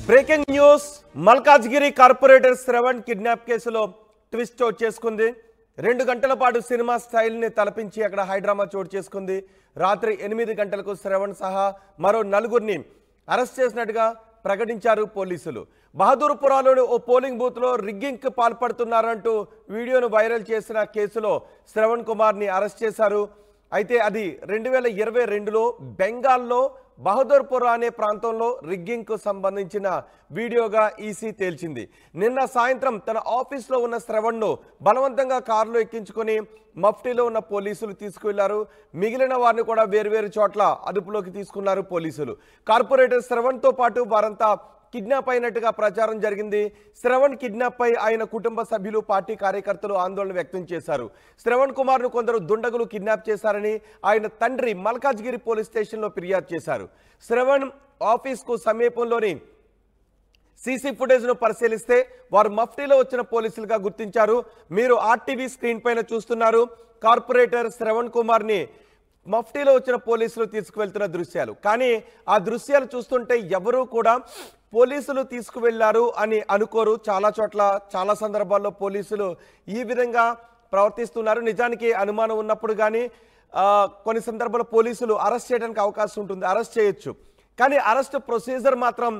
Breaking news Malkajgiri corporator Shravan kidnap కేసులో twist చోటు చేసుకుంది. 2 గంటల పాటు సినిమా స్టైల్ని తలపించి అక్కడ హైడ్రామా చోటు చేసుకుంది. రాత్రి 8 గంటలకు శ్రవణ్ సహా మరో 4గురిని అరెస్ట్ చేసినట్టుగా ప్రకటించారు పోలీసులు. బహదూర్పురాలోని ఓ పోలింగ్ బూత్లో రిగ్గింగ్కి పాల్పడుతున్నారంటూ వీడియోను వైరల్ చేసిన కేసులో శ్రవణ్ కుమార్ని అరెస్ట్ చేశారు. అయితే అది 2022లో బెంగాల్లో బహదూర్పురా అనే ప్రాంతంలో రిగ్గింగ్కు సంబంధించిన వీడియోగా ఈసీ తేల్చింది. నిన్న సాయంత్రం తన ఆఫీస్లో ఉన్న శ్రవణ్ను బలవంతంగా కారులో ఎక్కించుకొని మఫ్టీలో ఉన్న పోలీసులు తీసుకువెళ్లారు. మిగిలిన వారిని కూడా వేర్వేరు చోట్ల అదుపులోకి తీసుకున్నారు పోలీసులు. కార్పొరేటర్ శ్రవణ్తో పాటు వారంతా కిడ్నాప్ అయినట్టుగా ప్రచారం జరిగింది. శ్రవణ్ కిడ్నాప్ పై ఆయన కుటుంబ సభ్యులు, పార్టీ కార్యకర్తలు ఆందోళన వ్యక్తం చేశారు. శ్రవణ్ కుమార్ను కొందరు దుండగులు కిడ్నాప్ చేశారని ఆయన తండ్రి మల్కాజ్గిరి పోలీస్ స్టేషన్లో ఫిర్యాదు చేశారు. శ్రవణ్ ఆఫీస్కు సమీపంలోని సీసీ ఫుటేజ్ను పరిశీలిస్తే వారు మఫ్టీలో వచ్చిన పోలీసులుగా గుర్తించారు. మీరు ఆర్టీవీ స్క్రీన్ పైన చూస్తున్నారు కార్పొరేటర్ శ్రవణ్ కుమార్ని మఫ్టీలో వచ్చిన పోలీసులు తీసుకువెళ్తున్న దృశ్యాలు. కానీ ఆ దృశ్యాలు చూస్తుంటే ఎవరూ కూడా పోలీసులు తీసుకువెళ్లారు అని అనుకోరు. చాలా చోట్ల చాలా సందర్భాల్లో పోలీసులు ఈ విధంగా ప్రవర్తిస్తున్నారు. నిజానికి అనుమానం ఉన్నప్పుడు కానీ కొన్ని సందర్భాల్లో పోలీసులు అరెస్ట్ చేయడానికి అవకాశం ఉంటుంది, అరెస్ట్ చేయొచ్చు. కానీ అరెస్ట్ ప్రొసీజర్ మాత్రం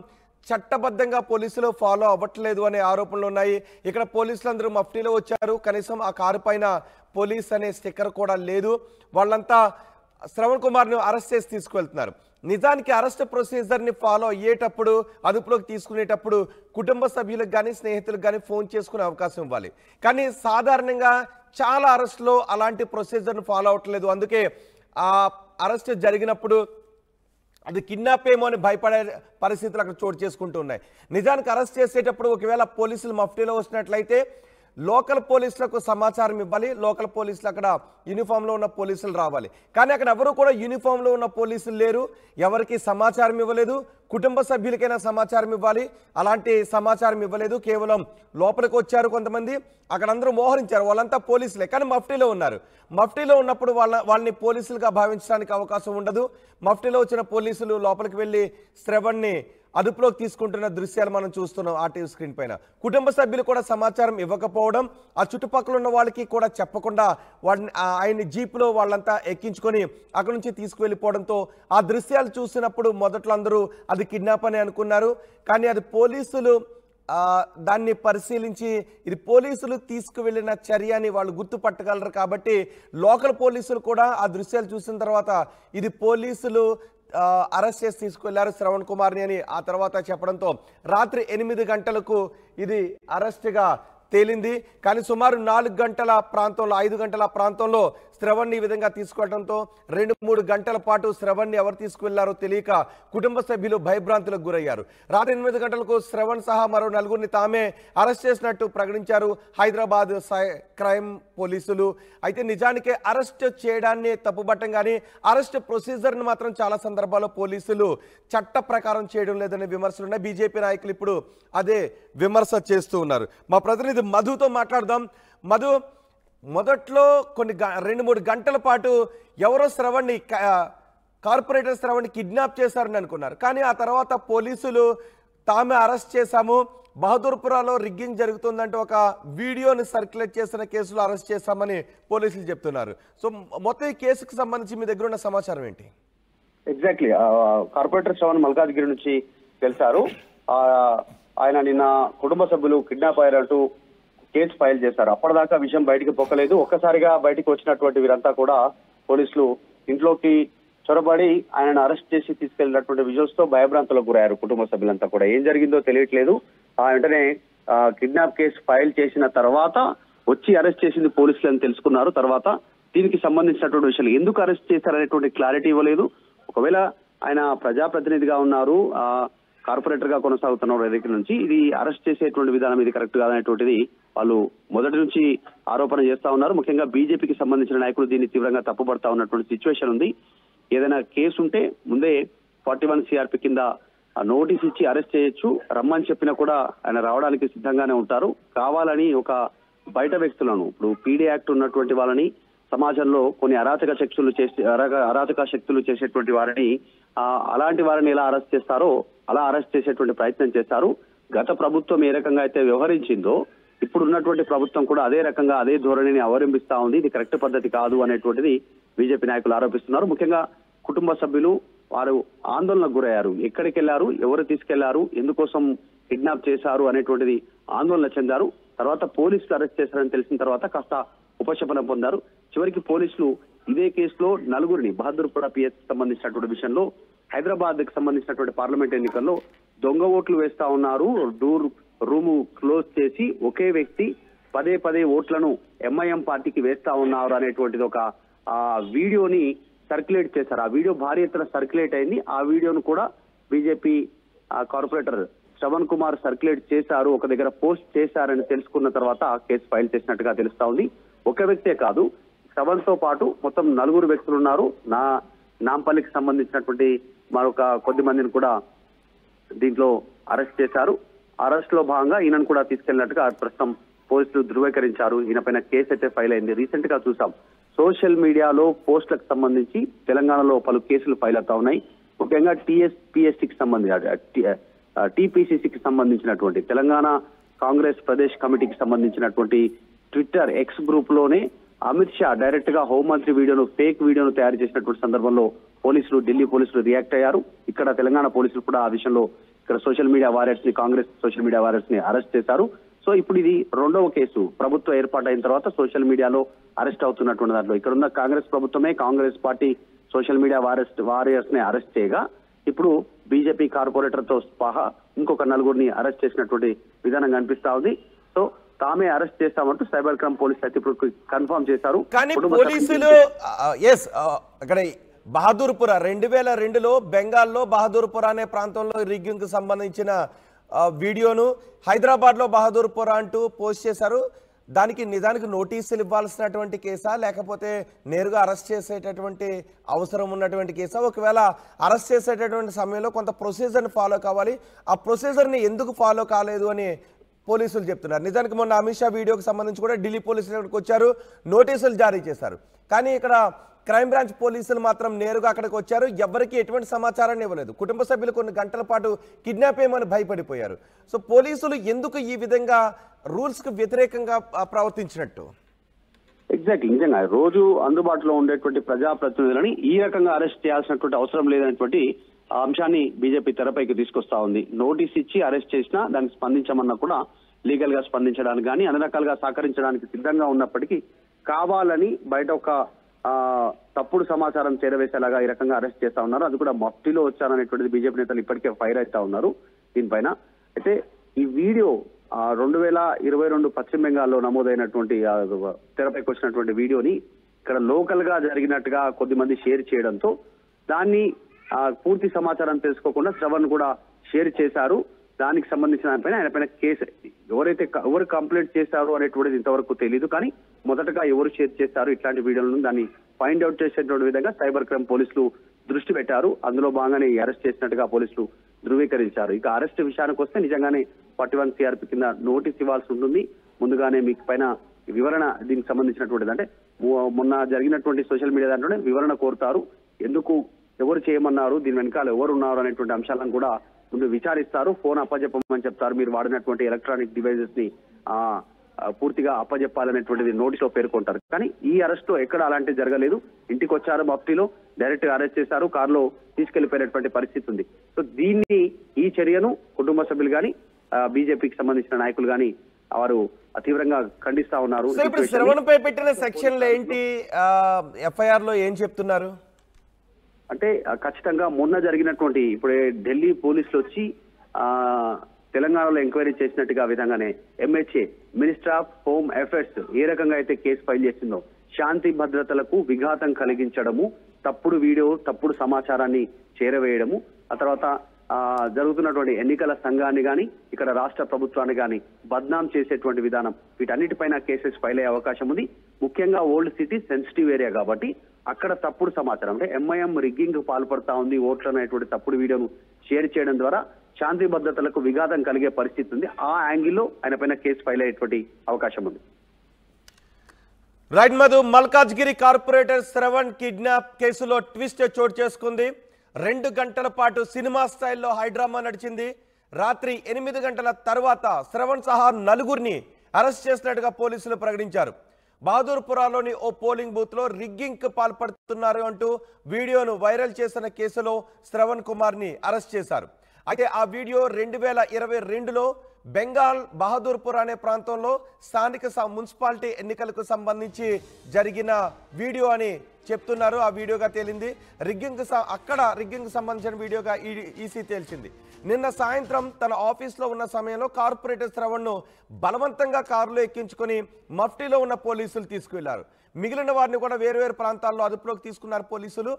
చట్టబద్ధంగా పోలీసులు ఫాలో అవ్వట్లేదు అనే ఆరోపణలు ఉన్నాయి. ఇక్కడ పోలీసులందరూ మఫ్టీలో వచ్చారు, కనీసం ఆ కారు పైన పోలీస్ అనే స్టిక్కర్ కూడా లేదు. వాళ్ళంతా శ్రవణ్ కుమార్ను అరెస్ట్ చేసి తీసుకువెళ్తున్నారు. నిజానికి అరెస్ట్ ప్రొసీజర్ని ఫాలో అయ్యేటప్పుడు, అదుపులోకి తీసుకునేటప్పుడు కుటుంబ సభ్యులకు కానీ స్నేహితులకు కానీ ఫోన్ చేసుకునే అవకాశం ఇవ్వాలి. కానీ సాధారణంగా చాలా అరెస్టులో అలాంటి ప్రొసీజర్ని ఫాలో అవ్వట్లేదు. అందుకే ఆ అరెస్ట్ జరిగినప్పుడు అది కిడ్నాప్ ఏమో అని భయపడే పరిస్థితులు అక్కడ చోటు చేసుకుంటూ ఉన్నాయి. నిజానికి అరెస్ట్ చేసేటప్పుడు ఒకవేళ పోలీసులు మఫ్టీలో వచ్చినట్లయితే లోకల్ పోలీసులకు సమాచారం ఇవ్వాలి. లోకల్ పోలీసులు అక్కడ యూనిఫామ్లో ఉన్న పోలీసులు రావాలి. కానీ అక్కడ ఎవరు కూడా యూనిఫామ్లో ఉన్న పోలీసులు లేరు, ఎవరికి సమాచారం ఇవ్వలేదు. కుటుంబ సభ్యులకైనా సమాచారం ఇవ్వాలి, అలాంటి సమాచారం ఇవ్వలేదు. కేవలం లోపలికి వచ్చారు కొంతమంది, అక్కడ అందరూ మోహరించారు, వాళ్ళంతా పోలీసులే, కానీ మఫ్టీలో ఉన్నారు. మఫ్టీలో ఉన్నప్పుడు వాళ్ళని పోలీసులుగా భావించడానికి అవకాశం ఉండదు. మఫ్టీలో వచ్చిన పోలీసులు లోపలికి వెళ్ళి శ్రవణ్ని అదుపులోకి తీసుకుంటున్న దృశ్యాలు మనం చూస్తున్నాం ఆర్టీవీ స్క్రీన్ పైన. కుటుంబ సభ్యులు కూడా సమాచారం ఇవ్వకపోవడం, ఆ చుట్టుపక్కల ఉన్న వాళ్ళకి కూడా చెప్పకుండా ఆయన్ని జీపులో వాళ్ళంతా ఎక్కించుకొని అక్కడి నుంచి తీసుకువెళ్ళిపోవడంతో ఆ దృశ్యాలు చూసినప్పుడు మొదట్లో అందరూ అది కిడ్నాప్ అని అనుకున్నారు. కానీ అది పోలీసులు దాన్ని పరిశీలించి ఇది పోలీసులు తీసుకువెళ్ళిన చర్య అని వాళ్ళు గుర్తుపట్టగలరు. కాబట్టి లోకల్ పోలీసులు కూడా ఆ దృశ్యాలు చూసిన తర్వాత ఇది పోలీసులు అరెస్ట్ చేసి తీసుకెళ్లారు శ్రవణ్ కుమార్ని అని ఆ తర్వాత చెప్పడంతో రాత్రి 8 గంటలకు ఇది అరెస్ట్గా తేలింది. కానీ సుమారు 4 గంటల ప్రాంతంలో, 5 గంటల ప్రాంతంలో శ్రవణ్ని ఈ విధంగా తీసుకెళ్లడంతో 2-3 గంటల పాటు శ్రవణ్ని ఎవరు తీసుకువెళ్లారో తెలియక కుటుంబ సభ్యులు భయభ్రాంతులకు గురయ్యారు. రాత్రి 8 గంటలకు శ్రవణ్ సహా మరో 4గురిని తామే అరెస్ట్ చేసినట్టు ప్రకటించారు హైదరాబాద్ క్రైమ్ పోలీసులు. అయితే నిజానికి అరెస్ట్ చేయడాన్ని తప్పుపట్టం, కానీ అరెస్ట్ ప్రొసీజర్ని మాత్రం చాలా సందర్భాల్లో పోలీసులు చట్ట ప్రకారం చేయడం లేదనే విమర్శలు ఉన్నాయి. బీజేపీ నాయకులు ఇప్పుడు అదే విమర్శ చేస్తూ ఉన్నారు. మా ప్రతినిధి మధుతో మాట్లాడదాం. మధు, మొదట్లో కొన్ని 2-3 గంటల పాటు ఎవరో శ్రవణ్ని, కార్పొరేటర్ శ్రవణ్ని కిడ్నాప్ చేశారని అనుకున్నారు. కానీ ఆ తర్వాత పోలీసులు తామే అరెస్ట్ చేశాము, బహదూర్పురాలో రిగ్గింగ్ జరుగుతుందంటే ఒక వీడియోని సర్క్యులేట్ చేసిన కేసులో అరెస్ట్ చేశామని పోలీసులు చెప్తున్నారు. సో మొత్తం ఈ కేసుకు సంబంధించి మీ దగ్గర ఉన్న సమాచారం ఏంటి? ఎగ్జాక్ట్లీ కార్పొరేటర్ శ్రవణ్ మల్కాజ్గిరి నుంచి తెలిసారు. ఆయన నిన్న కుటుంబ సభ్యులు కిడ్నాప్ అయ్యారంటూ కేసు ఫైల్ చేశారు. అప్పటిదాకా విషయం బయటికి పొక్కలేదు. ఒక్కసారిగా బయటికి వచ్చినటువంటి వీరంతా కూడా పోలీసులు ఇంట్లోకి చొరబడి ఆయనను అరెస్ట్ చేసి తీసుకెళ్లినటువంటి విజువల్స్ తో భయభ్రాంతులకు గురయ్యారు కుటుంబ సభ్యులంతా కూడా. ఏం జరిగిందో తెలియట్లేదు. వెంటనే కిడ్నాప్ కేసు ఫైల్ చేసిన తర్వాత వచ్చి అరెస్ట్ చేసింది పోలీసులు అని తెలుసుకున్నారు. తర్వాత దీనికి సంబంధించినటువంటి విషయాలు ఎందుకు అరెస్ట్ చేశారనేటువంటి క్లారిటీ ఇవ్వలేదు. ఒకవేళ ఆయన ప్రజాప్రతినిధిగా ఉన్నారు, కార్పొరేటర్ గా కొనసాగుతున్నారు దగ్గర నుంచి, ఇది అరెస్ట్ చేసేటువంటి విధానం ఇది కరెక్ట్ కాదనేటువంటిది వాళ్ళు మొదటి నుంచి ఆరోపణ చేస్తా ఉన్నారు. ముఖ్యంగా బీజేపీకి సంబంధించిన నాయకులు దీన్ని తీవ్రంగా తప్పుపడతా ఉన్నటువంటి సిచ్యువేషన్ ఉంది. ఏదైనా కేసు ఉంటే ముందే 41 CRP కింద నోటీస్ ఇచ్చి అరెస్ట్ చేయొచ్చు. రమ్మని చెప్పినా కూడా ఆయన రావడానికి సిద్ధంగానే ఉంటారు. కావాలని ఒక బయట వ్యక్తులను, ఇప్పుడు పీడీ యాక్ట్ ఉన్నటువంటి వాళ్ళని సమాజంలో కొన్ని అరాచక శక్తులు చేసేటువంటి వారిని అలాంటి వారిని ఎలా అరెస్ట్ చేస్తారో అలా అరెస్ట్ చేసేటువంటి ప్రయత్నం చేస్తారు. గత ప్రభుత్వం ఏ రకంగా అయితే వ్యవహరించిందో ఇప్పుడు ఉన్నటువంటి ప్రభుత్వం కూడా అదే రకంగా అదే ధోరణిని అవలంబిస్తా ఉంది. ఇది కరెక్ట్ పద్ధతి కాదు అనేటువంటిది బీజేపీ నాయకులు ఆరోపిస్తున్నారు. ముఖ్యంగా కుటుంబ సభ్యులు వారు ఆందోళనకు గురయ్యారు. ఎక్కడికి వెళ్లారు, ఎవరు తీసుకెళ్లారు, ఎందుకోసం కిడ్నాప్ చేశారు అనేటువంటిది ఆందోళన చెందారు. తర్వాత పోలీసులు అరెస్ట్ చేశారని తెలిసిన తర్వాత కాస్త ఉపశమనం పొందారు. చివరికి పోలీసులు ఇదే కేసులో నలుగురిని బహదూర్పుర పిఎస్ సంబంధించినటువంటి విషయంలో హైదరాబాద్ కి సంబంధించినటువంటి పార్లమెంట్ ఎన్నికల్లో దొంగ ఓట్లు వేస్తా ఉన్నారు. రూము క్లోజ్ చేసి ఒకే వ్యక్తి పదే ఓట్లను ఎంఐఎం పార్టీకి వేస్తా ఉన్నారు అనేటువంటిది ఒక వీడియోని సర్క్యులేట్ చేశారు. ఆ వీడియో భారీ ఎత్తున సర్క్యులేట్ అయింది. ఆ వీడియోను కూడా BJP corporator Shravan Kumar circulate చేశారు, ఒక దగ్గర పోస్ట్ చేశారని తెలుసుకున్న తర్వాత కేసు ఫైల్ చేసినట్టుగా తెలుస్తా ఉంది. ఒక వ్యక్తే కాదు, శ్రవణ్ తో పాటు మొత్తం 4 వ్యక్తులు ఉన్నారు. నాంపల్లికి సంబంధించినటువంటి మరొక కొద్ది మందిని కూడా దీంట్లో అరెస్ట్ చేశారు. అరెస్ట్ లో భాగంగా ఈయనను కూడా తీసుకెళ్లినట్టుగా ప్రస్తుతం పోలీసులు ధృవీకరించారు. ఈయన పైన కేసు అయితే ఫైల్ అయింది. రీసెంట్ గా చూసాం సోషల్ మీడియాలో పోస్టులకు సంబంధించి తెలంగాణలో పలు కేసులు ఫైల్ అవుతా ఉన్నాయి. ముఖ్యంగా టీఎస్పీఎస్సీకి సంబంధించి టీపీసీసీకి సంబంధించినటువంటి తెలంగాణ కాంగ్రెస్ ప్రదేశ్ కమిటీకి సంబంధించినటువంటి ట్విట్టర్ ఎక్స్ గ్రూప్ లోనే అమిత్ షా డైరెక్ట్ గా హోంమంత్రి ఫేక్ వీడియోను తయారు చేసినటువంటి సందర్భంలో ఢిల్లీ పోలీసులు రియాక్ట్ అయ్యారు. ఇక్కడ తెలంగాణ పోలీసులు కూడా ఆ విషయంలో ఇక్కడ సోషల్ మీడియా వారియర్స్ ని కాంగ్రెస్ సోషల్ మీడియా వారియర్స్ ని అరెస్ట్ చేశారు. సో ఇప్పుడు ఇది 2వ కేసు ప్రభుత్వం ఏర్పాటైన తర్వాత సోషల్ మీడియాలో అరెస్ట్ అవుతున్నటువంటి దాంట్లో ఇక్కడ ఉన్న కాంగ్రెస్ ప్రభుత్వమే Congress party social media warriors ని అరెస్ట్ చేయగా ఇప్పుడు బీజేపీ కార్పొరేటర్ తో సహా ఇంకొక 4గురిని అరెస్ట్ చేసినటువంటి విధానం కనిపిస్తా ఉంది. సో తామే అరెస్ట్ చేస్తామంటూ సైబర్ క్రైమ్ పోలీస్ అయితే ఇప్పుడు కన్ఫర్మ్ చేశారు. కానీ పోలీసులు అక్కడ బహదూర్పుర 2002లో బెంగాల్లో బహదూర్పుర అనే ప్రాంతంలో రిగ్గింగ్ కు సంబంధించిన వీడియోను హైదరాబాద్ లో బహదూర్పుర అంటూ పోస్ట్ చేశారు. దానికి నిజానికి నోటీసులు ఇవ్వాల్సినటువంటి కేసా లేకపోతే నేరుగా అరెస్ట్ చేసేటటువంటి అవసరం ఉన్నటువంటి కేసా? ఒకవేళ అరెస్ట్ చేసేటటువంటి సమయంలో కొంత ప్రొసీజర్ని ఫాలో కావాలి, ఆ ప్రొసీజర్ని ఎందుకు ఫాలో కాలేదు అని పోలీసులు చెప్తున్నారు. నిజానికి మొన్న అమిత్ షా వీడియోకి సంబంధించి కూడా ఢిల్లీ పోలీసులు ఇక్కడికి వచ్చారు, నోటీసులు జారీ చేశారు. కానీ ఇక్కడ క్రైమ్ బ్రాంచ్ పోలీసులు మాత్రం నేరుగా అక్కడికి వచ్చారు, ఎవరికి ఎటువంటి సమాచారాన్ని ఇవ్వలేదు. కుటుంబ సభ్యులు కొన్ని గంటల పాటు కిడ్నాప్ ఏమని భయపడిపోయారు. సో పోలీసులు ఎందుకు ఈ విధంగా రూల్స్ కు వ్యతిరేకంగా ప్రవర్తించినట్టు? ఎగ్జాక్ట్లీ, నిజంగా రోజు అందుబాటులో ఉండేటువంటి ప్రజాప్రతినిధులని ఈ రకంగా అరెస్ట్ చేయాల్సినటువంటి అవసరం లేదనేటువంటి అంశాన్ని బీజేపీ తెరపైకి తీసుకొస్తా ఉంది. నోటీస్ ఇచ్చి అరెస్ట్ చేసినా దానికి స్పందించమన్నా కూడా లీగల్ గా స్పందించడానికి కానీ అన్ని రకాలుగా సహకరించడానికి సిద్ధంగా ఉన్నప్పటికీ కావాలని బయట ఒక తప్పుడు సమాచారం చేరవేసేలాగా ఈ రకంగా అరెస్ట్ చేస్తా ఉన్నారు. అది కూడా మఫ్టీలో వచ్చారనేటువంటిది బీజేపీ నేతలు ఇప్పటికే ఫైర్ అవుతా ఉన్నారు దీనిపైన. అయితే ఈ వీడియో 2022 పశ్చిమ బెంగాల్లో నమోదైనటువంటి తెరపైకి వచ్చినటువంటి వీడియోని ఇక్కడ లోకల్ గా జరిగినట్టుగా కొద్దిమంది షేర్ చేయడంతో దాన్ని పూర్తి సమాచారం తెలుసుకోకుండా శ్రవణ్ కూడా షేర్ చేశారు. దానికి సంబంధించిన దానిపైన ఆయన పైన కేసు ఎవరు కంప్లైంట్ చేశారు అనేటువంటిది ఇంతవరకు తెలియదు. కానీ మొదటగా ఎవరు షేర్ చేశారు ఇట్లాంటి వీడియోలను దాన్ని ఫైండ్ అవుట్ చేసేటువంటి విధంగా సైబర్ క్రైమ్ పోలీసులు దృష్టి పెట్టారు. అందులో భాగంగానే అరెస్ట్ చేసినట్టుగా పోలీసులు ధృవీకరించారు. ఇక అరెస్ట్ విషయానికి వస్తే నిజంగానే 41 CRP కింద నోటీస్ ఇవ్వాల్సి ఉంటుంది. ముందుగానే మీకు పైన వివరణ దీనికి సంబంధించినటువంటిది అంటే మొన్న జరిగినటువంటి సోషల్ మీడియా దాంట్లోనే వివరణ కోరుతారు. ఎందుకు ఎవరు చేయమన్నారు, దీని వెనకాల ఎవరు ఉన్నారు అనేటువంటి అంశాలను కూడా ముందు విచారిస్తారు. ఫోన్ అప్పజెప్పమని చెప్తారు. మీరు వాడినటువంటి ఎలక్ట్రానిక్ డివైజెస్ ని పూర్తిగా అప్పజెప్పాలనేటువంటిది నోటీస్ లో పేర్కొంటారు. కానీ ఈ అరెస్ట్ లో ఎక్కడ అలాంటివి జరగలేదు. ఇంటికి వచ్చారు, మఫ్టీలో డైరెక్ట్ గా అరెస్ట్ చేశారు, కారులో తీసుకెళ్లిపోయినటువంటి పరిస్థితి ఉంది. సో ఈ చర్యను కుటుంబ సభ్యులు గాని బీజేపీకి సంబంధించిన నాయకులు గాని వారు తీవ్రంగా ఖండిస్తా ఉన్నారు. ఇప్పుడు శ్రవణ్పై పెట్టిన సెక్షన్లు ఏంటి, ఎఫ్ఐఆర్ లో ఏం చెప్తున్నారు అంటే ఖచ్చితంగా మొన్న జరిగినటువంటి ఇప్పుడే ఢిల్లీ పోలీసులు వచ్చి తెలంగాణలో ఎంక్వైరీ చేసినట్టుగా విధంగానే MHA minister of home affairs ఏ రకంగా అయితే కేసు ఫైల్ చేసిందో శాంతి భద్రతలకు విఘాతం కలిగించడము, తప్పుడు వీడియో తప్పుడు సమాచారాన్ని చేరవేయడము, ఆ తర్వాత జరుగుతున్నటువంటి ఎన్నికల సంఘాన్ని గాని ఇక్కడ రాష్ట్ర ప్రభుత్వాన్ని గాని బద్నాం చేసేటువంటి విధానం, వీటన్నిటిపైన కేసెస్ ఫైల్ అయ్యే అవకాశం ఉంది. ముఖ్యంగా ఓల్డ్ సిటీ సెన్సిటివ్ ఏరియా కాబట్టి అక్కడ తప్పుడు సమాచారం అంటే MIM రిగ్గింగ్ పాల్పడతా ఉంది, ఓట్లు అనేటువంటి తప్పుడు వీడియోను షేర్ చేయడం ద్వారా శాంతి భద్రతలకు విఘాతం కలిగే పరిస్థితి ఉంది. ఆ యాంగిల్లో ఆయన పైన కేసు ఫైల్ అయ్యేటువంటి అవకాశం ఉంది. Right Madhu, Malkajgiri corporator Shravan kidnap కేసులో ట్విస్ట్ చోటు చేసుకుంది. 2 గంటల పాటు సినిమా స్టైల్లో హైడ్రామా నడిచింది. రాత్రి 8 గంటల తర్వాత శ్రవణ్ సహా 4గురిని అరెస్ట్ చేసినట్టుగా పోలీసులు ప్రకటించారు. బహదూర్పురాలోని ఓ పోలింగ్ బూత్లో రిగ్గింగ్కి పాల్పడుతున్నారు అంటూ వీడియోను వైరల్ చేసిన కేసులో శ్రవణ్ కుమార్ని అరెస్ట్ చేశారు. అయితే ఆ వీడియో 2022లో బెంగాల్ బహదూర్పూర్ అనే ప్రాంతంలో స్థానిక మున్సిపాలిటీ ఎన్నికలకు సంబంధించి జరిగిన వీడియో అని చెప్తున్నారు. ఆ వీడియోగా తేలింది. అక్కడ రిగ్గింగ్ సంబంధించిన వీడియోగా ఈసీ తేల్చింది. నిన్న సాయంత్రం తన ఆఫీస్లో ఉన్న సమయంలో కార్పొరేటర్ శ్రవణ్ను బలవంతంగా కారులో ఎక్కించుకొని మఫ్టీలో ఉన్న పోలీసులు తీసుకువెళ్లారు. మిగిలిన వారిని కూడా వేరువేరు ప్రాంతాల్లో అదుపులోకి తీసుకున్నారు పోలీసులు.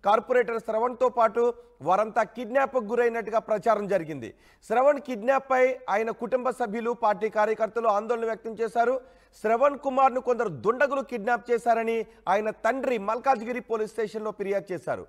కార్పొరేటర్ శ్రవణ్తో పాటు వారంతా కిడ్నాప్కు గురైనట్టుగా ప్రచారం జరిగింది. శ్రవణ్ కిడ్నాప్పై ఆయన కుటుంబ సభ్యులు, పార్టీ కార్యకర్తలు ఆందోళన వ్యక్తం చేశారు. శ్రవణ్ కుమార్ను కొందరు దుండగులు కిడ్నాప్ చేశారని ఆయన తండ్రి మల్కాజ్గిరి పోలీస్ స్టేషన్లో ఫిర్యాదు చేశారు.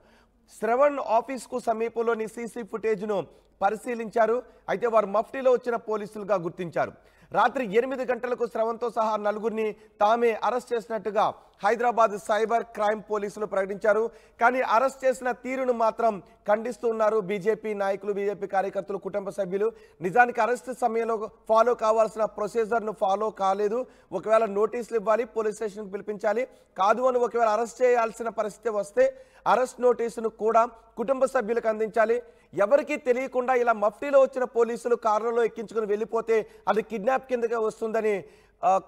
శ్రవణ్ ఆఫీస్కు సమీపంలోని సీసీ ఫుటేజ్ను పరిశీలించారు. అయితే వారు మఫ్టీలో వచ్చిన పోలీసులుగా గుర్తించారు. రాత్రి 8 గంటలకు శ్రవణ్తో సహా 4గురిని తామే అరెస్ట్ చేసినట్టుగా హైదరాబాద్ సైబర్ క్రైమ్ పోలీసులు ప్రకటించారు. కానీ అరెస్ట్ చేసిన తీరును మాత్రం ఖండిస్తూ ఉన్నారు బీజేపీ నాయకులు, బీజేపీ కార్యకర్తలు, కుటుంబ సభ్యులు. నిజానికి అరెస్ట్ సమయంలో ఫాలో కావాల్సిన ప్రొసీజర్ను ఫాలో కాలేదు. ఒకవేళ నోటీసులు ఇవ్వాలి, పోలీస్ స్టేషన్కి పిలిపించాలి. కాదు అని ఒకవేళ అరెస్ట్ చేయాల్సిన పరిస్థితి వస్తే అరెస్ట్ నోటీసును కూడా కుటుంబ సభ్యులకు అందించాలి. ఎవరికీ తెలియకుండా ఇలా మఫ్టీలో వచ్చిన పోలీసులు కార్లలో ఎక్కించుకుని వెళ్ళిపోతే అది కిడ్నాప్ కిందగా వస్తుందని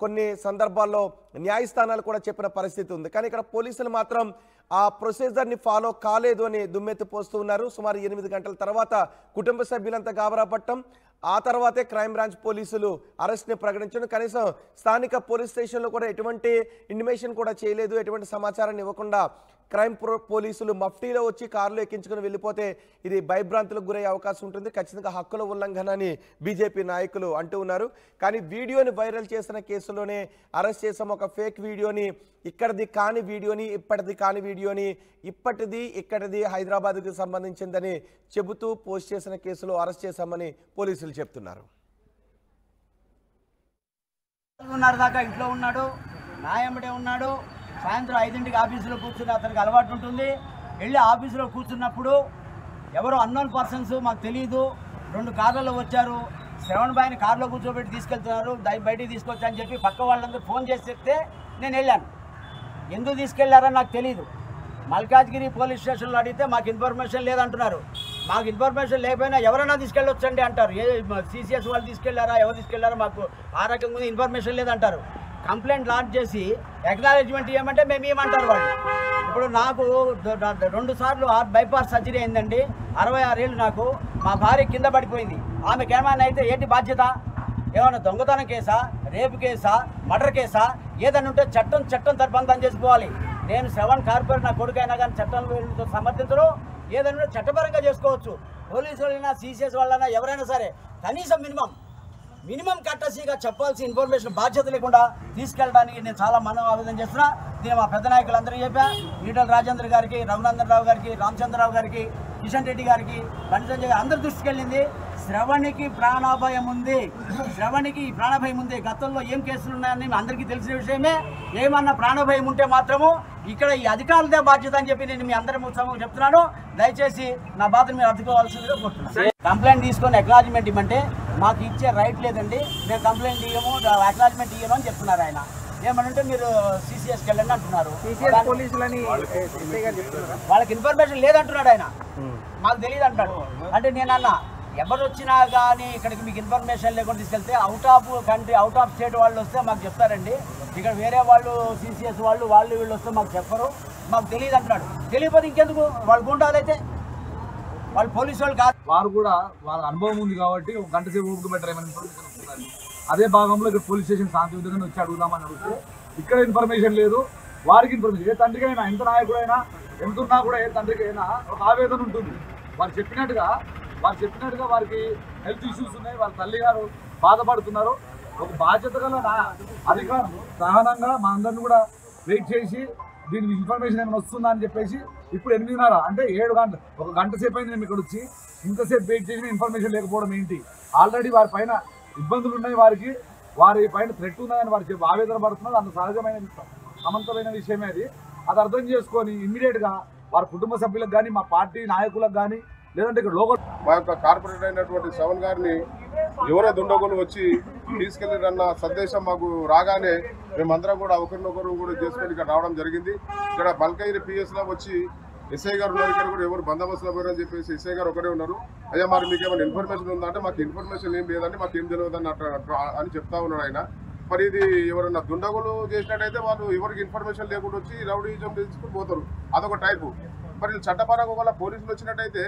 కొన్ని సందర్భాల్లో న్యాయస్థానాలు కూడా చెప్పిన పరిస్థితి ఉంది. కానీ ఇక్కడ పోలీసులు మాత్రం ఆ ప్రొసీజర్ని ఫాలో కాలేదు అని దుమ్మెత్తి పోస్తూ ఉన్నారు. సుమారు 8 గంటల తర్వాత కుటుంబ సభ్యులంతా గాబరా పట్టం. ఆ తర్వాతే క్రైమ్ బ్రాంచ్ పోలీసులు అరెస్ట్ని ప్రకటించడం. కనీసం స్థానిక పోలీస్ స్టేషన్లో కూడా ఎటువంటి ఇంటిమేషన్ కూడా చేయలేదు. ఎటువంటి సమాచారాన్ని ఇవ్వకుండా క్రైమ్ పోలీసులు మఫ్టీలో వచ్చి కారులో ఎక్కించుకుని వెళ్ళిపోతే ఇది భయభ్రాంతులకు గురయ్యే అవకాశం ఉంటుంది. ఖచ్చితంగా హక్కుల ఉల్లంఘన అని బీజేపీ నాయకులు అంటూ ఉన్నారు. కానీ వీడియోని వైరల్ చేసిన కేసులోనే అరెస్ట్ చేసాం. ఒక ఫేక్ వీడియోని, ఇక్కడిది కాని వీడియోని, ఇప్పటిది కాని వీడియోని, ఇక్కడిది హైదరాబాద్కి సంబంధించిందని చెబుతూ పోస్ట్ చేసిన కేసులో అరెస్ట్ చేశామని పోలీసులు చెప్తున్నారు. 4:30 దాకా ఇంట్లో ఉన్నాడు, నాయమ్మడే ఉన్నాడు. సాయంత్రం 5ంటికి ఆఫీసులో కూర్చుని అతనికి అలవాటు ఉంటుంది. వెళ్ళి ఆఫీసులో కూర్చున్నప్పుడు ఎవరో అన్నోన్ పర్సన్స్, మాకు తెలియదు, 2 కార్లలో వచ్చారు. శ్రవణ్ బాయ్ని కారులో కూర్చోబెట్టి తీసుకెళ్తున్నారు, బయటికి తీసుకొచ్చా అని చెప్పి పక్క వాళ్ళందరూ ఫోన్ చేసి చెప్తే నేను వెళ్ళాను. ఎందుకు తీసుకెళ్లారని నాకు తెలియదు. మల్కాజ్గిరి పోలీస్ స్టేషన్లో అడిగితే మాకు ఇన్ఫర్మేషన్ లేదంటున్నారు. మాకు ఇన్ఫర్మేషన్ లేకపోయినా ఎవరైనా తీసుకెళ్ళొచ్చండి అంటారు. సిసిఎస్ వాళ్ళు తీసుకెళ్లారా, ఎవరు తీసుకెళ్లారా, మాకు ఆ రకంగా ఇన్ఫర్మేషన్ లేదంటారు. కంప్లైంట్ లాంచ్ చేసి అక్నాలెడ్జ్మెంట్ ఇవ్వమంటే మేము ఏమంటారు వాళ్ళు. ఇప్పుడు నాకు 2 సార్లు బైపాస్ సర్జరీ అయిందండి. 66 ఏళ్ళు నాకు. మా భార్య కింద పడిపోయింది. ఆమెకి ఏమైనా అయితే ఏంటి బాధ్యత? ఏమైనా దొంగతనం కేసా, రేపు కేసా, మర్డర్ కేసా, ఏదైనా ఉంటే చట్టం తరబంధం చేసుకోవాలి. నేను శ్రవణ్ కార్పొరేట్ నా కొడుకైనా కానీ చట్టంతో సమర్థించడం, ఏదైనా చట్టపరంగా చేసుకోవచ్చు. పోలీసు వాళ్ళైనా, సిసిఎస్ వాళ్ళైనా, ఎవరైనా సరే కనీసం మినిమం కట్టసీగా చెప్పాల్సిన ఇన్ఫర్మేషన్ బాధ్యత లేకుండా తీసుకెళ్ళడానికి నేను చాలా ఆవేదన చేస్తున్నా. దీని మా పెద్ద నాయకులందరూ చెప్పా. ఈటల రాజేంద్ర గారికి, రఘునందన్ రావు గారికి, రామచంద్రరావు గారికి, కిషన్ రెడ్డి గారికి, బండి సంజయ్ గారి అందరి దృష్టికి వెళ్ళింది. శ్రవణ్కి ప్రాణాభయం ఉంది. గతంలో ఏం కేసులు ఉన్నాయని అందరికీ తెలిసిన విషయమే. ఏమన్నా ప్రాణభయం ఉంటే మాత్రము ఇక్కడ ఈ అధికారులదే బాధ్యత అని చెప్పి నేను మీ అందరి ఉత్సవం చెప్తున్నాను. దయచేసి నా బాధను మీరు అర్థకోవాల్సిందిగా కోరుతున్నాను. కంప్లైంట్ తీసుకొని అక్నాలెడ్జ్మెంట్ ఇవ్వమంటే మాకు ఇచ్చే రైట్ లేదండి. మేము కంప్లైంట్ ఇవ్వము, అక్నాలెడ్జ్మెంట్ ఇవ్వను అని చెప్తున్నారు ఆయన. ఏమనంటే మీరు సిసిఎస్కి వెళ్ళండి అంటున్నారు. వాళ్ళకి ఇన్ఫర్మేషన్ లేదంటున్నాడు ఆయన. మాకు తెలియదు అంటాడు. అంటే నేనన్నా ఎవరు వచ్చినా కానీ ఇక్కడికి మీకు ఇన్ఫర్మేషన్ లేకుండా తీసుకెళ్తే out of country, out of state వాళ్ళు వస్తే మాకు చెప్తారండి. ఇక్కడ వేరే వాళ్ళు, సిసిఎస్ వాళ్ళు వీళ్ళు వస్తే మాకు చెప్పరు. మాకు తెలియదు అంటున్నాడు. తెలియకపోతే ఇంకెందుకు? వాళ్ళు గుండాలైతే వాళ్ళు పోలీసు వాళ్ళు కాదు. వారు కూడా వాళ్ళ అనుభవం ఉంది కాబట్టి 1 గంట సేపు ఊపిరి బెటర్ ఏమైనా ఇన్ఫర్మేషన్ వస్తున్నారు. అదే భాగంలో ఇక్కడ పోలీస్ స్టేషన్ శాంతియుతంగా వచ్చి అడుగుదామని అడిగితే ఇక్కడ ఇన్ఫర్మేషన్ లేదు, వారికి ఇన్ఫర్మేషన్. ఏ తండ్రికైనా, ఎంత నాయకుడైనా, ఎంత ఉన్నా కూడా ఏ తండ్రికైనా ఒక ఆవేదన ఉంటుంది. వారు చెప్పినట్టుగా వారికి హెల్త్ ఇష్యూస్ ఉన్నాయి, వాళ్ళ తల్లి గారు బాధపడుతున్నారు. ఒక బాధ్యత గల అధికారం సహనంగా మా అందరిని కూడా వెయిట్ చేసి దీనికి ఇన్ఫర్మేషన్ ఏమైనా వస్తుందా అని చెప్పేసి ఇప్పుడు 8:30 అంటే 7 గంటలు, 1 గంట సేపు అయింది మేము ఇక్కడ వచ్చి. ఇంతసేపు వెయిట్ చేసిన ఇన్ఫర్మేషన్ లేకపోవడం ఏంటి? ఆల్రెడీ వారి పైన ఇబ్బందులు ఉన్నాయి, వారి పైన థ్రెట్ ఉందని వారికి ఆవేదన పడుతున్నారు. అంత సహజమైన సమంతమైన విషయమే అది అర్థం చేసుకొని ఇమ్మీడియట్గా వారి కుటుంబ సభ్యులకు కానీ మా పార్టీ నాయకులకు కానీ లేదంటే ఇక్కడ లోకల్ మా యొక్క కార్పొరేటర్ అయినటువంటి శ్రవణ్ గారిని ఎవరో దుండగులు వచ్చి తీసుకెళ్లిరన్న సందేశం మాకు రాగానే మేమందరం కూడా ఒకరినొకరు కూడా చేసుకొని ఇక్కడ రావడం జరిగింది. ఇక్కడ బల్కైరి పిఎస్లో వచ్చి ఎస్ఐ గారు ఉన్నారు, ఇక్కడ కూడా ఎవరు బందోబస్తులో పోయారని చెప్పేసి ఎస్ఐ గారు ఒకరే ఉన్నారు. అయ్యా మరి మీకు ఏమైనా ఇన్ఫర్మేషన్ ఉందా అంటే మాకు ఇన్ఫర్మేషన్ ఏం లేదండి, మాకు ఏం తెలియదు అని చెప్తా ఉన్నాడు ఆయన. మరి ఇది ఎవరైనా దుండగులు చేసినట్టయితే వాళ్ళు ఎవరికి ఇన్ఫర్మేషన్ లేకుండా వచ్చి రౌడీజం తీసుకుని పోతారు, అదొక టైపు. మరి చట్టపరంగా వాళ్ళ పోలీసులు వచ్చినట్టయితే